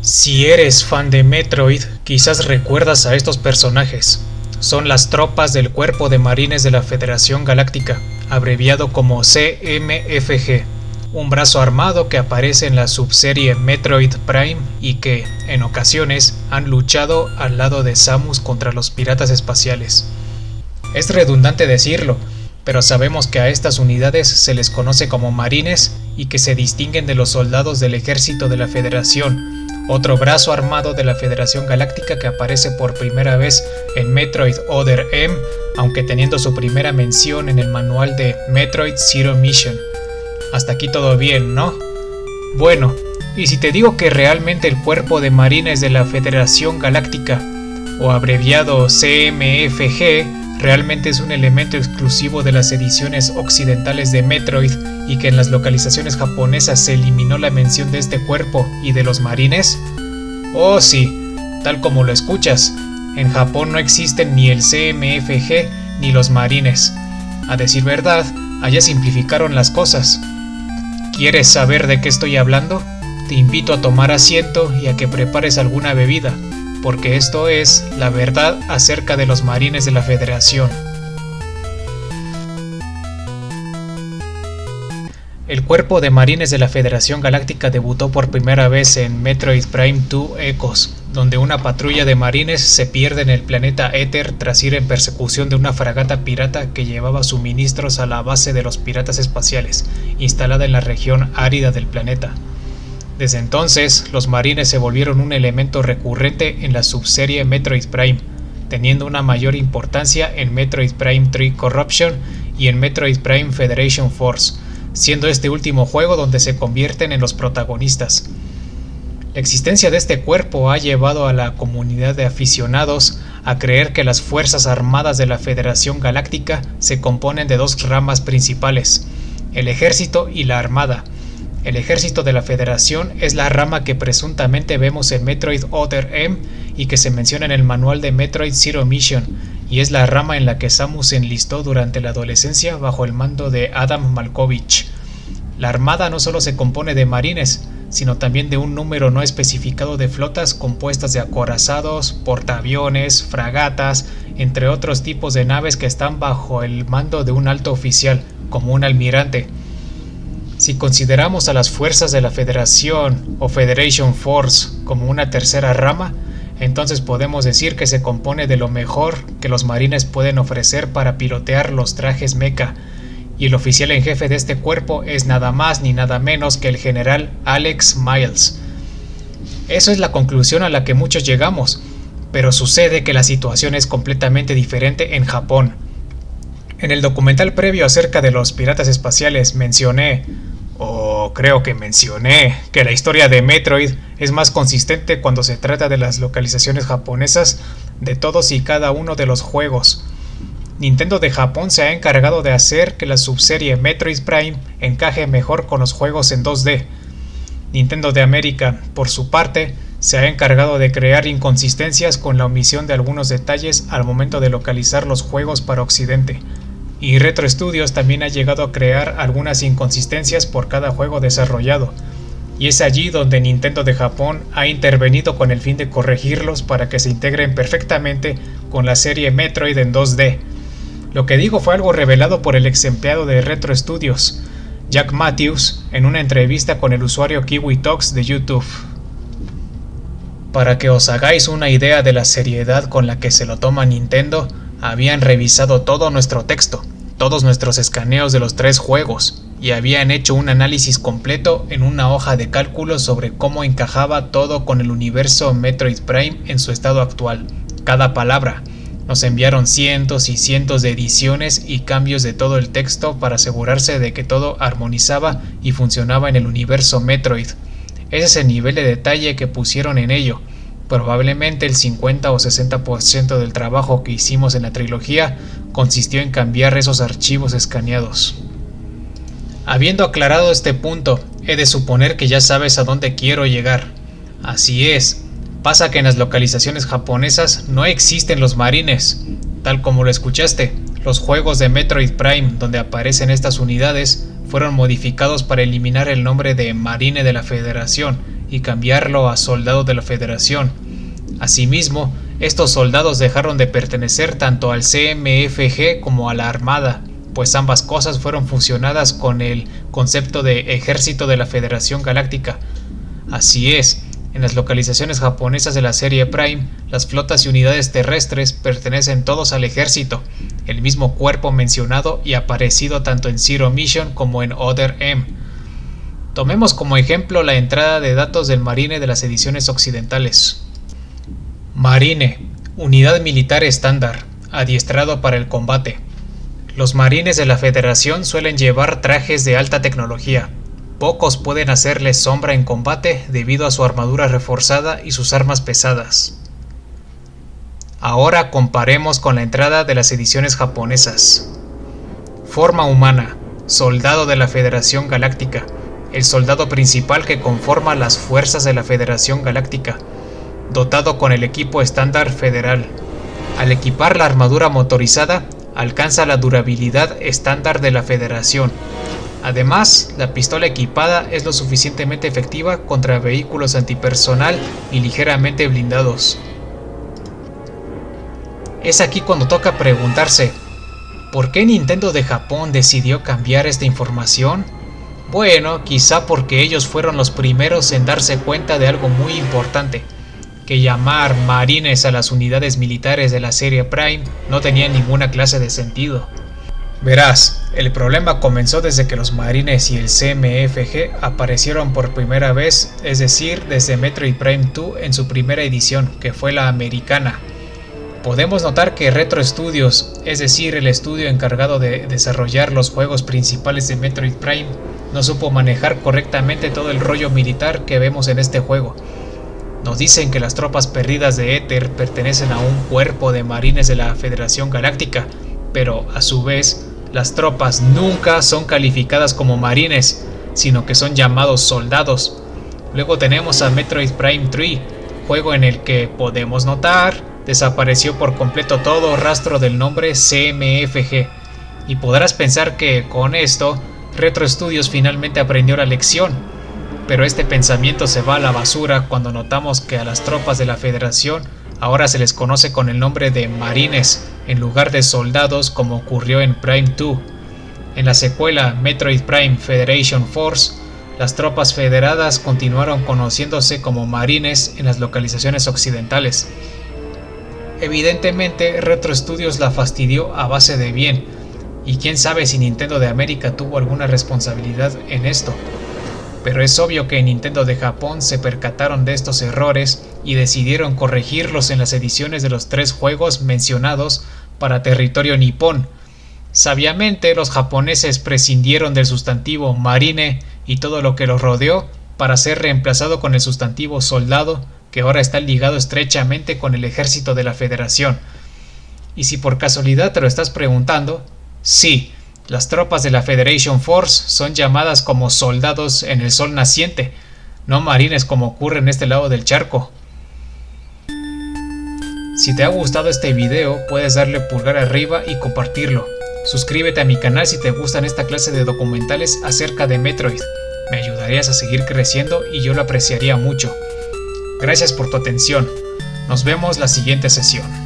Si eres fan de Metroid, quizás recuerdas a estos personajes. Son las tropas del Cuerpo de Marines de la Federación Galáctica, abreviado como CMFG, un brazo armado que aparece en la subserie Metroid Prime y que, en ocasiones, han luchado al lado de Samus contra los piratas espaciales. Es redundante decirlo, pero sabemos que a estas unidades se les conoce como marines y que se distinguen de los soldados del ejército de la Federación, otro brazo armado de la Federación Galáctica que aparece por primera vez en Metroid Other M, aunque teniendo su primera mención en el manual de Metroid Zero Mission. Hasta aquí todo bien, ¿no? Bueno, y si te digo que realmente el Cuerpo de Marines de la Federación Galáctica, o abreviado CMFG, realmente es un elemento exclusivo de las ediciones occidentales de Metroid y que en las localizaciones japonesas se eliminó la mención de este cuerpo y de los marines? Oh sí, tal como lo escuchas, en Japón no existen ni el CMFG ni los marines. A decir verdad, allá simplificaron las cosas. ¿Quieres saber de qué estoy hablando? Te invito a tomar asiento y a que prepares alguna bebida, porque esto es la verdad acerca de los marines de la Federación. El Cuerpo de Marines de la Federación Galáctica debutó por primera vez en Metroid Prime 2 Echoes, donde una patrulla de marines se pierde en el planeta Éter tras ir en persecución de una fragata pirata que llevaba suministros a la base de los piratas espaciales, instalada en la región árida del planeta. Desde entonces, los marines se volvieron un elemento recurrente en la subserie Metroid Prime, teniendo una mayor importancia en Metroid Prime 3 Corruption y en Metroid Prime Federation Force, siendo este último juego donde se convierten en los protagonistas. La existencia de este cuerpo ha llevado a la comunidad de aficionados a creer que las Fuerzas Armadas de la Federación Galáctica se componen de dos ramas principales, el Ejército y la Armada. El Ejército de la Federación es la rama que presuntamente vemos en Metroid Other M y que se menciona en el manual de Metroid Zero Mission, y es la rama en la que Samus se enlistó durante la adolescencia bajo el mando de Adam Malkovich. La Armada no solo se compone de marines, sino también de un número no especificado de flotas compuestas de acorazados, portaaviones, fragatas, entre otros tipos de naves que están bajo el mando de un alto oficial, como un almirante. Si consideramos a las fuerzas de la Federación o Federation Force como una tercera rama, entonces podemos decir que se compone de lo mejor que los marines pueden ofrecer para pilotear los trajes mecha, y el oficial en jefe de este cuerpo es nada más ni nada menos que el general Alex Miles. Eso es la conclusión a la que muchos llegamos, pero sucede que la situación es completamente diferente en Japón. En el documental previo acerca de los piratas espaciales mencioné que la historia de Metroid es más consistente cuando se trata de las localizaciones japonesas de todos y cada uno de los juegos. Nintendo de Japón se ha encargado de hacer que la subserie Metroid Prime encaje mejor con los juegos en 2D. Nintendo de América, por su parte, se ha encargado de crear inconsistencias con la omisión de algunos detalles al momento de localizar los juegos para Occidente. Y Retro Studios también ha llegado a crear algunas inconsistencias por cada juego desarrollado, y es allí donde Nintendo de Japón ha intervenido con el fin de corregirlos para que se integren perfectamente con la serie Metroid en 2D. Lo que digo fue algo revelado por el ex empleado de Retro Studios, Jack Matthews, en una entrevista con el usuario Kiwi Talks de YouTube. Para que os hagáis una idea de la seriedad con la que se lo toma Nintendo, habían revisado todo nuestro texto, todos nuestros escaneos de los 3 juegos, y habían hecho un análisis completo en una hoja de cálculo sobre cómo encajaba todo con el universo Metroid Prime en su estado actual. Cada palabra. Nos enviaron cientos y cientos de ediciones y cambios de todo el texto para asegurarse de que todo armonizaba y funcionaba en el universo Metroid. Ese es el nivel de detalle que pusieron en ello. Probablemente el 50 o 60% del trabajo que hicimos en la trilogía consistió en cambiar esos archivos escaneados. Habiendo aclarado este punto, he de suponer que ya sabes a dónde quiero llegar. Así es, pasa que en las localizaciones japonesas no existen los marines. Tal como lo escuchaste, los juegos de Metroid Prime donde aparecen estas unidades fueron modificados para eliminar el nombre de Marine de la Federación y cambiarlo a soldado de la Federación. Asimismo, estos soldados dejaron de pertenecer tanto al CMFG como a la Armada, pues ambas cosas fueron fusionadas con el concepto de Ejército de la Federación Galáctica. Así es, en las localizaciones japonesas de la serie Prime, las flotas y unidades terrestres pertenecen todos al ejército, el mismo cuerpo mencionado y aparecido tanto en Zero Mission como en Other M. Tomemos como ejemplo la entrada de datos del Marine de las ediciones occidentales. Marine, unidad militar estándar, adiestrado para el combate. Los marines de la Federación suelen llevar trajes de alta tecnología. Pocos pueden hacerle sombra en combate debido a su armadura reforzada y sus armas pesadas. Ahora comparemos con la entrada de las ediciones japonesas. Forma humana, soldado de la Federación Galáctica, el soldado principal que conforma las fuerzas de la Federación Galáctica, dotado con el equipo estándar federal. Al equipar la armadura motorizada, alcanza la durabilidad estándar de la Federación. Además, la pistola equipada es lo suficientemente efectiva contra vehículos antipersonal y ligeramente blindados. Es aquí cuando toca preguntarse, ¿por qué Nintendo de Japón decidió cambiar esta información? Bueno, quizá porque ellos fueron los primeros en darse cuenta de algo muy importante, que llamar marines a las unidades militares de la serie Prime no tenía ninguna clase de sentido. Verás, el problema comenzó desde que los marines y el CMFG aparecieron por primera vez, es decir, desde Metroid Prime 2 en su primera edición, que fue la americana. Podemos notar que Retro Studios, es decir, el estudio encargado de desarrollar los juegos principales de Metroid Prime, no supo manejar correctamente todo el rollo militar que vemos en este juego. Nos dicen que las tropas perdidas de Éter pertenecen a un cuerpo de marines de la Federación Galáctica, pero a su vez, las tropas nunca son calificadas como marines, sino que son llamados soldados. Luego tenemos a Metroid Prime 3, juego en el que podemos notar desapareció por completo todo rastro del nombre CMFG, y podrás pensar que con esto Retro Studios finalmente aprendió la lección, pero este pensamiento se va a la basura cuando notamos que a las tropas de la Federación ahora se les conoce con el nombre de marines en lugar de soldados como ocurrió en Prime 2. En la secuela Metroid Prime Federation Force, las tropas federadas continuaron conociéndose como marines en las localizaciones occidentales. Evidentemente Retro Studios la fastidió a base de bien, y quién sabe si Nintendo de América tuvo alguna responsabilidad en esto. Pero es obvio que en Nintendo de Japón se percataron de estos errores y decidieron corregirlos en las ediciones de los 3 juegos mencionados para territorio nipón. Sabiamente los japoneses prescindieron del sustantivo marine y todo lo que los rodeó para ser reemplazado con el sustantivo soldado, que ahora está ligado estrechamente con el ejército de la Federación. Y si por casualidad te lo estás preguntando, sí, las tropas de la Federation Force son llamadas como soldados en el sol naciente, no marines como ocurre en este lado del charco. Si te ha gustado este video, puedes darle pulgar arriba y compartirlo. Suscríbete a mi canal si te gustan esta clase de documentales acerca de Metroid. Me ayudarías a seguir creciendo y yo lo apreciaría mucho. Gracias por tu atención. Nos vemos la siguiente sesión.